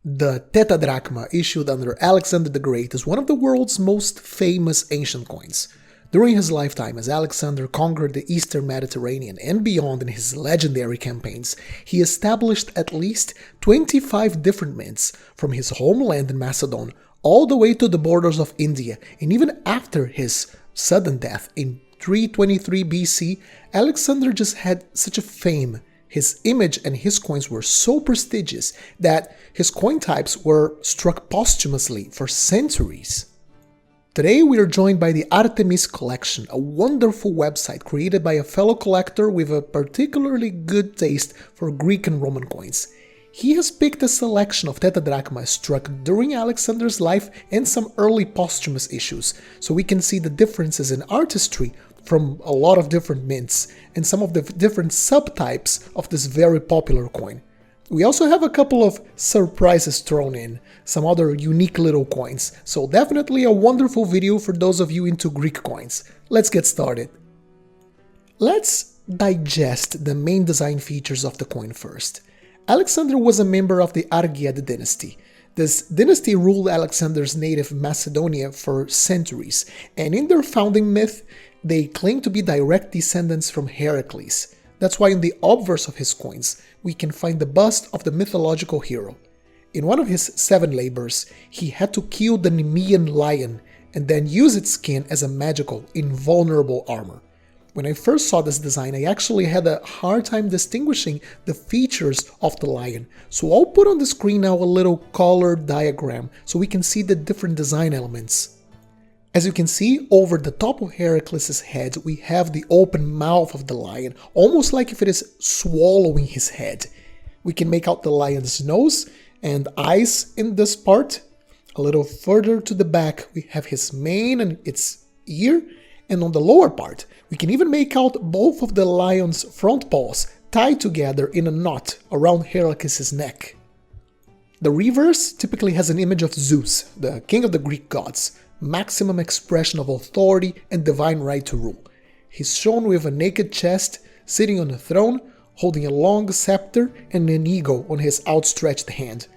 The Tetradrachae, issued under Alexander the Great, is one of the world's most famous ancient coins. During his lifetime, as Alexander conquered the Eastern Mediterranean and beyond in his legendary campaigns, he established at least 25 different mints, from his homeland in Macedon all the way to the borders of India, and even after his sudden death in 323 BC, Alexander just had such a fame. His image and his coins were so prestigious that his coin types were struck posthumously for centuries. Today we are joined by the Artemis Collection, a wonderful website created by a fellow collector with a particularly good taste for Greek and Roman coins. He has picked a selection of Tetradrachae struck during Alexander's life and some early posthumous issues, so we can see the differences in artistry from a lot of different mints and some of the different subtypes of this very popular coin. We also have a couple of surprises thrown in, some other unique little coins, so definitely a wonderful video for those of you into Greek coins. Let's get started. Let's digest the main design features of the coin first. Alexander was a member of the Argead dynasty. This dynasty ruled Alexander's native Macedonia for centuries, and in their founding myth, they claim to be direct descendants from Heracles. That's why in the obverse of his coins, we can find the bust of the mythological hero. In one of his 7 labors, he had to kill the Nemean lion and then use its skin as a magical, invulnerable armor. When I first saw this design, I actually had a hard time distinguishing the features of the lion, so I'll put on the screen now a little colored diagram so we can see the different design elements. As you can see, over the top of Heracles' head, we have the open mouth of the lion, almost like if it is swallowing his head. We can make out the lion's nose and eyes in this part. A little further to the back, we have his mane and its ear, and on the lower part, we can even make out both of the lion's front paws tied together in a knot around Heracles' neck. The reverse typically has an image of Zeus, the king of the Greek gods, maximum expression of authority and divine right to rule. He's shown with a naked chest, sitting on a throne, holding a long scepter and an eagle on his outstretched hand.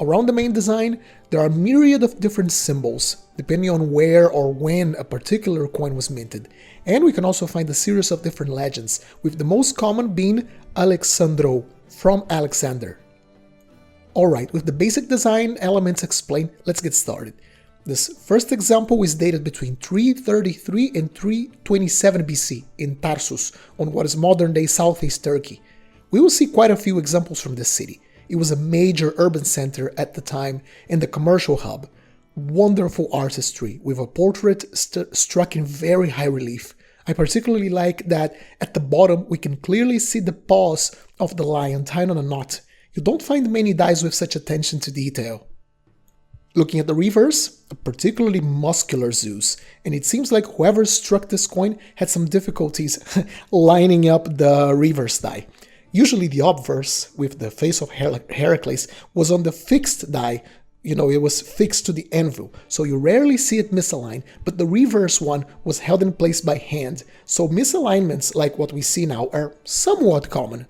Around the main design, there are a myriad of different symbols, depending on where or when a particular coin was minted, and we can also find a series of different legends, with the most common being Alexandro, from Alexander. Alright, with the basic design elements explained, let's get started. This first example is dated between 333 and 327 BC in Tarsus, on what is modern-day southeast Turkey. We will see quite a few examples from this city. It was a major urban center at the time and a commercial hub. Wonderful artistry, with a portrait struck in very high relief. I particularly like that at the bottom we can clearly see the paws of the lion tied on a knot. You don't find many dies with such attention to detail. Looking at the reverse, a particularly muscular Zeus, and it seems like whoever struck this coin had some difficulties lining up the reverse die. Usually the obverse, with the face of Heracles, was on the fixed die, it was fixed to the anvil, so you rarely see it misaligned, but the reverse one was held in place by hand, so misalignments like what we see now are somewhat common.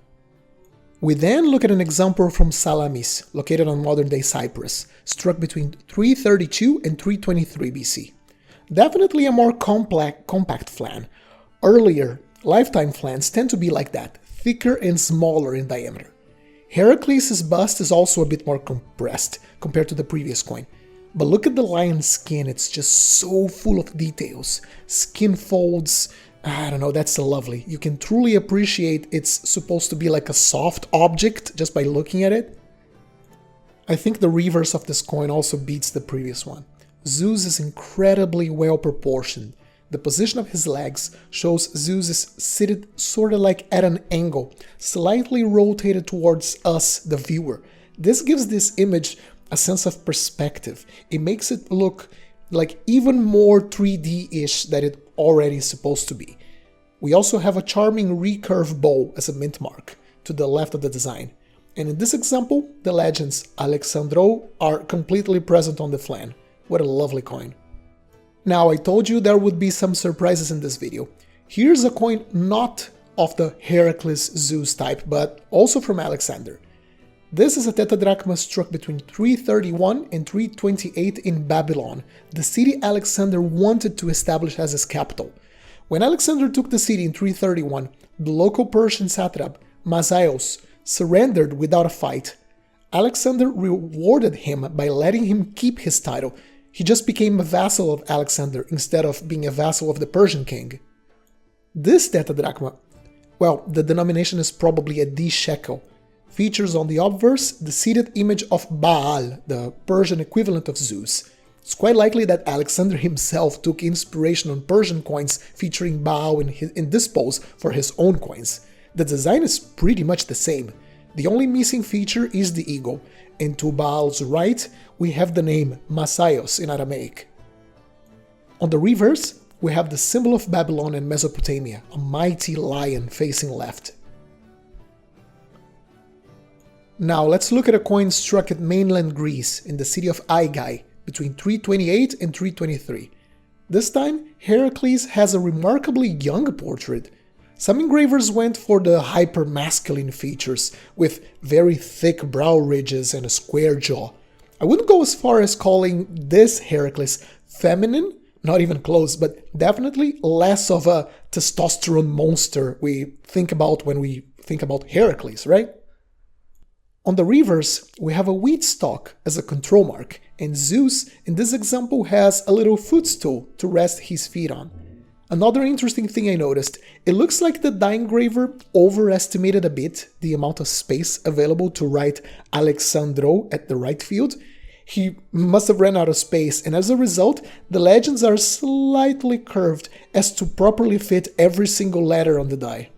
We then look at an example from Salamis, located on modern-day Cyprus, struck between 332 and 323 BC. Definitely a more compact flan. Earlier, lifetime flans tend to be like that, thicker and smaller in diameter. Heracles' bust is also a bit more compressed compared to the previous coin. But look at the lion's skin, it's just so full of details. Skin folds, I don't know, that's lovely. You can truly appreciate it's supposed to be like a soft object just by looking at it. I think the reverse of this coin also beats the previous one. Zeus is incredibly well proportioned. The position of his legs shows Zeus is seated sorta like at an angle, slightly rotated towards us, the viewer. This gives this image a sense of perspective. It makes it look like even more 3D-ish than it already is supposed to be. We also have a charming recurve bow as a mint mark to the left of the design. And in this example, the legends Alexandro are completely present on the flan. What a lovely coin. Now, I told you there would be some surprises in this video. Here's a coin not of the Heracles Zeus type, but also from Alexander. This is a tetradrachma struck between 331 and 328 in Babylon, the city Alexander wanted to establish as his capital. When Alexander took the city in 331, the local Persian satrap, Mazaios, surrendered without a fight. Alexander rewarded him by letting him keep his title. He just became a vassal of Alexander instead of being a vassal of the Persian king. This tetradrachma, well, the denomination is probably a D shekel, features on the obverse the seated image of Baal, the Persian equivalent of Zeus. It's quite likely that Alexander himself took inspiration on Persian coins featuring Baal in this pose for his own coins. The design is pretty much the same. The only missing feature is the eagle, and to Baal's right we have the name Mazaios in Aramaic. On the reverse, we have the symbol of Babylon and Mesopotamia, a mighty lion facing left. Now let's look at a coin struck at mainland Greece in the city of Aigai between 328 and 323. This time, Heracles has a remarkably young portrait. Some engravers went for the hyper-masculine features, with very thick brow ridges and a square jaw. I wouldn't go as far as calling this Heracles feminine, not even close, but definitely less of a testosterone monster we think about when we think about Heracles, right? On the reverse, we have a wheat stalk as a control mark, and Zeus in this example has a little footstool to rest his feet on. Another interesting thing I noticed, it looks like the die engraver overestimated a bit the amount of space available to write Alexandro at the right field. He must have ran out of space, and as a result, the legends are slightly curved as to properly fit every single letter on the die.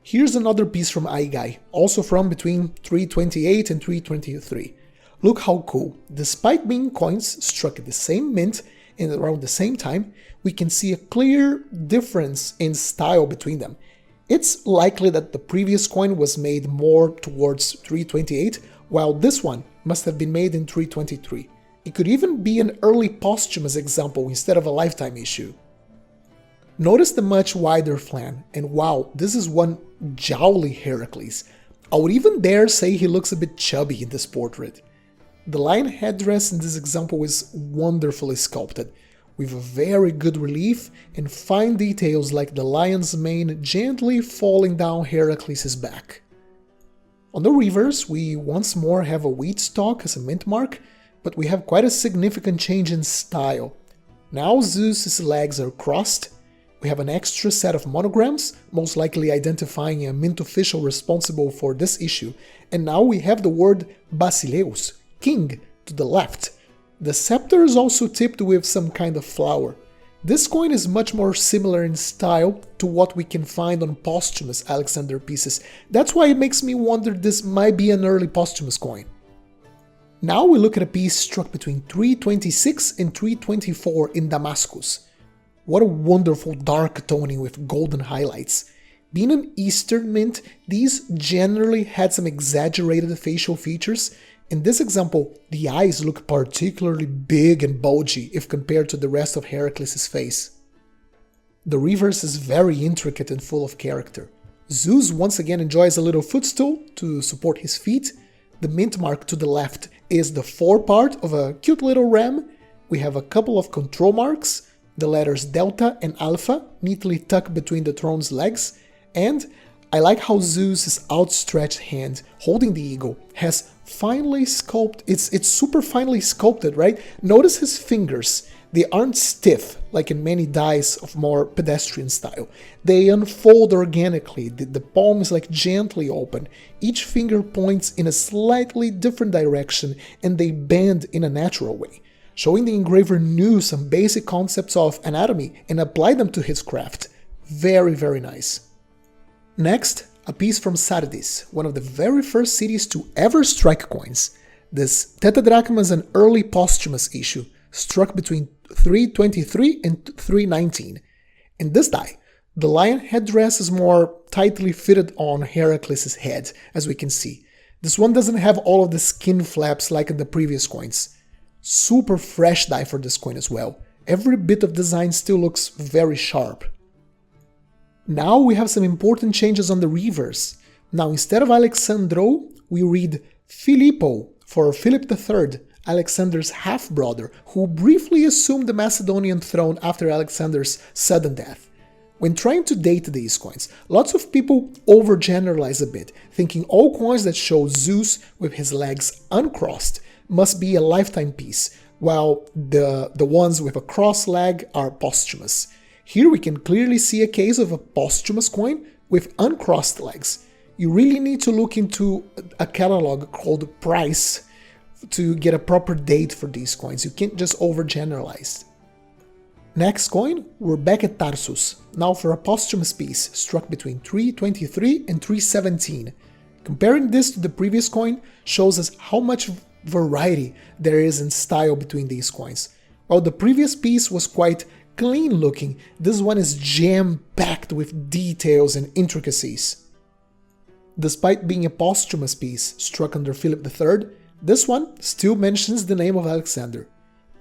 Here's another piece from Aigai, also from between 328 and 323. Look how cool. Despite being coins struck at the same mint and around the same time, we can see a clear difference in style between them. It's likely that the previous coin was made more towards 328, while this one must have been made in 323. It could even be an early posthumous example instead of a lifetime issue. Notice the much wider flan, and wow, this is one jowly Heracles. I would even dare say he looks a bit chubby in this portrait. The lion headdress in this example is wonderfully sculpted, with a very good relief and fine details like the lion's mane gently falling down Heracles' back. On the reverse, we once more have a wheat stalk as a mint mark, but we have quite a significant change in style. Now Zeus' legs are crossed. We have an extra set of monograms, most likely identifying a mint official responsible for this issue, and now we have the word Basileus, king, to the left. The scepter is also tipped with some kind of flower. This coin is much more similar in style to what we can find on posthumous Alexander pieces. That's why it makes me wonder this might be an early posthumous coin. Now we look at a piece struck between 326 and 324 in Damascus. What a wonderful dark toning with golden highlights. Being an Eastern mint, these generally had some exaggerated facial features. In this example, the eyes look particularly big and bulgy if compared to the rest of Heracles' face. The reverse is very intricate and full of character. Zeus once again enjoys a little footstool to support his feet. The mint mark to the left is the forepart of a cute little ram. We have a couple of control marks, the letters delta and alpha neatly tucked between the throne's legs, and I like how Zeus' outstretched hand holding the eagle has finely sculpted, it's super finely sculpted, right? Notice his fingers, they aren't stiff like in many dies of more pedestrian style. They unfold organically, the palm is like gently open, each finger points in a slightly different direction and they bend in a natural way, showing the engraver knew some basic concepts of anatomy and applied them to his craft. Very, very nice. Next, a piece from Sardis, one of the very first cities to ever strike coins. This tetradrachma is an early posthumous issue, struck between 323 and 319. In this die, the lion headdress is more tightly fitted on Heracles' head, as we can see. This one doesn't have all of the skin flaps like in the previous coins. Super fresh die for this coin as well. Every bit of design still looks very sharp. Now we have some important changes on the reverse. Now instead of Alexandro, we read Filippo for Philip III, Alexander's half-brother, who briefly assumed the Macedonian throne after Alexander's sudden death. When trying to date these coins, lots of people overgeneralize a bit, thinking all coins that show Zeus with his legs uncrossed must be a lifetime piece, while the ones with a crossed leg are posthumous. Here we can clearly see a case of a posthumous coin with uncrossed legs. You really need to look into a catalog called Price to get a proper date for these coins. You can't just overgeneralize. Next coin, we're back at Tarsus, now for a posthumous piece struck between 323 and 317. Comparing this to the previous coin shows us how much variety there is in style between these coins. While the previous piece was quite clean looking, this one is jam-packed with details and intricacies. Despite being a posthumous piece struck under Philip III, this one still mentions the name of Alexander.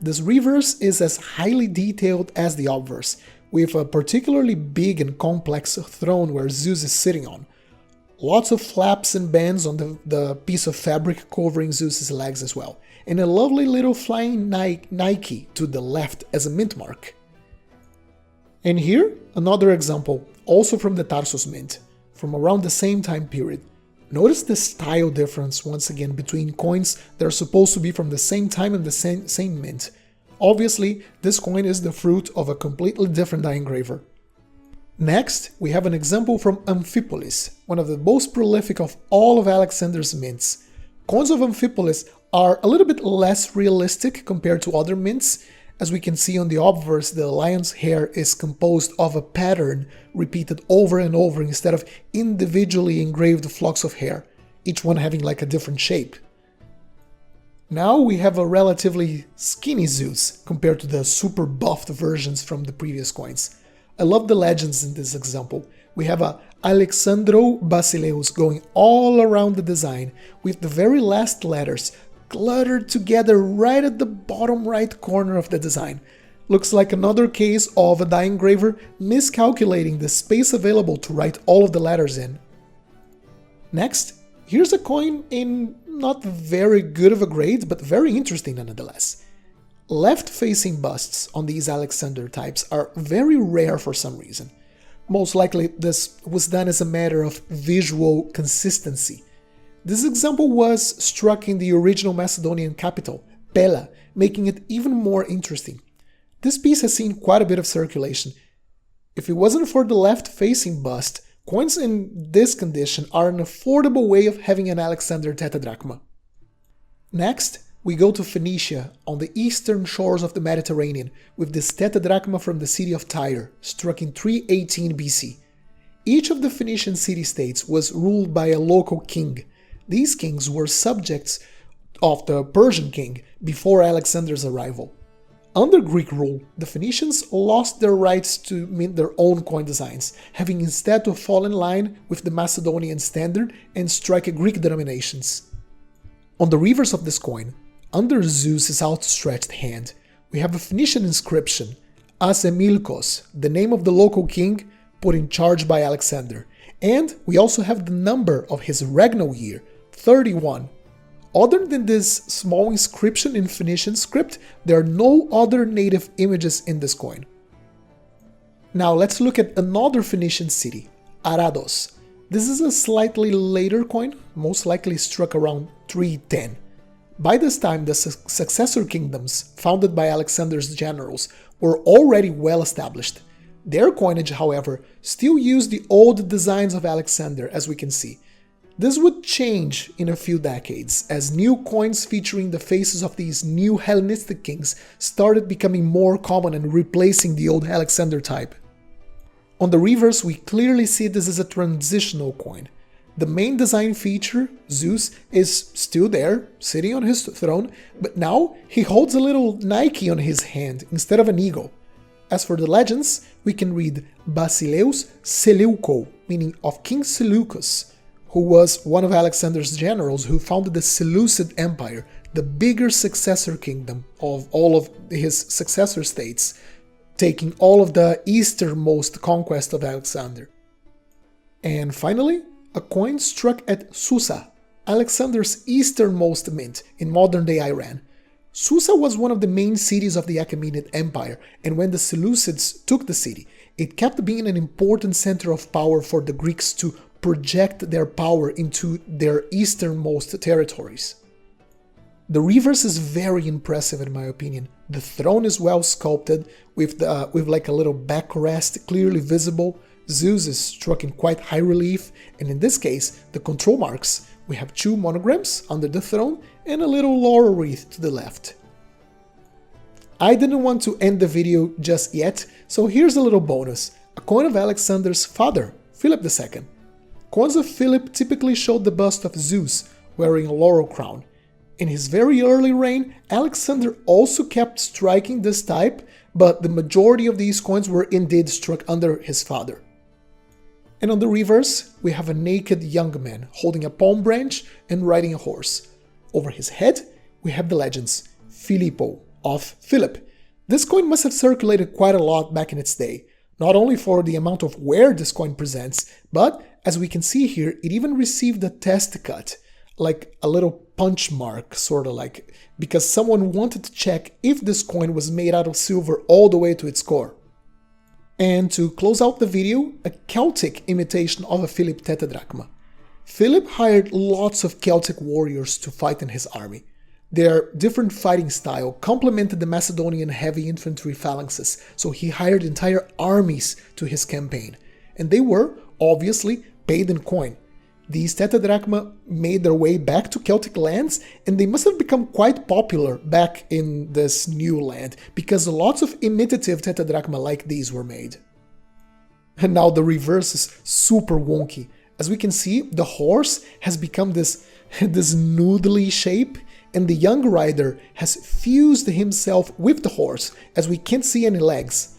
This reverse is as highly detailed as the obverse, with a particularly big and complex throne where Zeus is sitting on. Lots of flaps and bands on the piece of fabric covering Zeus's legs as well, and a lovely little flying Nike to the left as a mint mark. And here, another example, also from the Tarsus mint, from around the same time period. Notice the style difference once again between coins that are supposed to be from the same time and the same mint. Obviously, this coin is the fruit of a completely different die engraver. Next, we have an example from Amphipolis, one of the most prolific of all of Alexander's mints. Coins of Amphipolis are a little bit less realistic compared to other mints. As we can see on the obverse, the lion's hair is composed of a pattern repeated over and over instead of individually engraved flocks of hair, each one having like a different shape. Now we have a relatively skinny Zeus compared to the super buffed versions from the previous coins. I love the legends in this example. We have a Alexandro Basileus going all around the design with the very last letters cluttered together right at the bottom right corner of the design. Looks like another case of a die engraver miscalculating the space available to write all of the letters in. Next, here's a coin in not very good of a grade, but very interesting nonetheless. Left-facing busts on these Alexander types are very rare for some reason. Most likely this was done as a matter of visual consistency. This example was struck in the original Macedonian capital, Pella, making it even more interesting. This piece has seen quite a bit of circulation. If it wasn't for the left-facing bust, coins in this condition are an affordable way of having an Alexander tetradrachma. Next, we go to Phoenicia, on the eastern shores of the Mediterranean, with this tetradrachma from the city of Tyre, struck in 318 BC. Each of the Phoenician city-states was ruled by a local king. These kings were subjects of the Persian king before Alexander's arrival. Under Greek rule, the Phoenicians lost their rights to mint their own coin designs, having instead to fall in line with the Macedonian standard and strike Greek denominations. On the reverse of this coin, under Zeus's outstretched hand, we have a Phoenician inscription, Asemilkos, the name of the local king put in charge by Alexander, and we also have the number of his regnal year, 31. Other than this small inscription in Phoenician script, there are no other native images in this coin. Now let's look at another Phoenician city, Arados. This is a slightly later coin, most likely struck around 310. By this time, the successor kingdoms, founded by Alexander's generals, were already well established. Their coinage, however, still used the old designs of Alexander, as we can see. This would change in a few decades, as new coins featuring the faces of these new Hellenistic kings started becoming more common and replacing the old Alexander type. On the reverse, we clearly see this as a transitional coin. The main design feature, Zeus, is still there, sitting on his throne, but now he holds a little Nike on his hand instead of an eagle. As for the legends, we can read Basileus Seleuco, meaning of King Seleucus, who was one of Alexander's generals who founded the Seleucid Empire, the bigger successor kingdom of all of his successor states, taking all of the easternmost conquest of Alexander. And finally, a coin struck at Susa, Alexander's easternmost mint in modern-day Iran. Susa was one of the main cities of the Achaemenid Empire, and when the Seleucids took the city, it kept being an important center of power for the Greeks to project their power into their easternmost territories. The reverse is very impressive in my opinion. The throne is well sculpted with like a little backrest clearly visible. Zeus is struck in quite high relief, and in this case, the control marks, we have 2 monograms under the throne and a little laurel wreath to the left. I didn't want to end the video just yet, so here's a little bonus. A coin of Alexander's father, Philip II. Coins of Philip typically showed the bust of Zeus wearing a laurel crown. In his very early reign, Alexander also kept striking this type, but the majority of these coins were indeed struck under his father. And on the reverse, we have a naked young man holding a palm branch and riding a horse. Over his head, we have the legends, Filippo, of Philip. This coin must have circulated quite a lot back in its day, not only for the amount of wear this coin presents, but as we can see here, it even received a test cut, like a little punch mark, sort of like, because someone wanted to check if this coin was made out of silver all the way to its core. And to close out the video, a Celtic imitation of a Philip Tetradrachae. Philip hired lots of Celtic warriors to fight in his army. Their different fighting style complemented the Macedonian heavy infantry phalanxes, so he hired entire armies to his campaign. And they were, obviously, paid in coin. These Tetradrachae made their way back to Celtic lands, and they must have become quite popular back in this new land, because lots of imitative Tetradrachae like these were made. And now the reverse is super wonky. As we can see, the horse has become this noodly shape, and the young rider has fused himself with the horse, as we can't see any legs.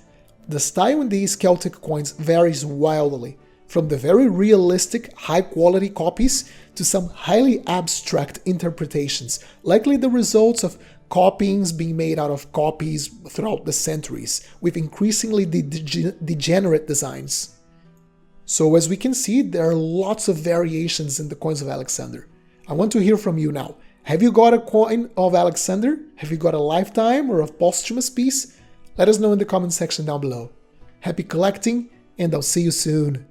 The style in these Celtic coins varies wildly, from the very realistic, high-quality copies to some highly abstract interpretations, likely the results of copyings being made out of copies throughout the centuries, with increasingly degenerate designs. So as we can see, there are lots of variations in the coins of Alexander. I want to hear from you now. Have you got a coin of Alexander? Have you got a lifetime or a posthumous piece? Let us know in the comment section down below. Happy collecting, and I'll see you soon.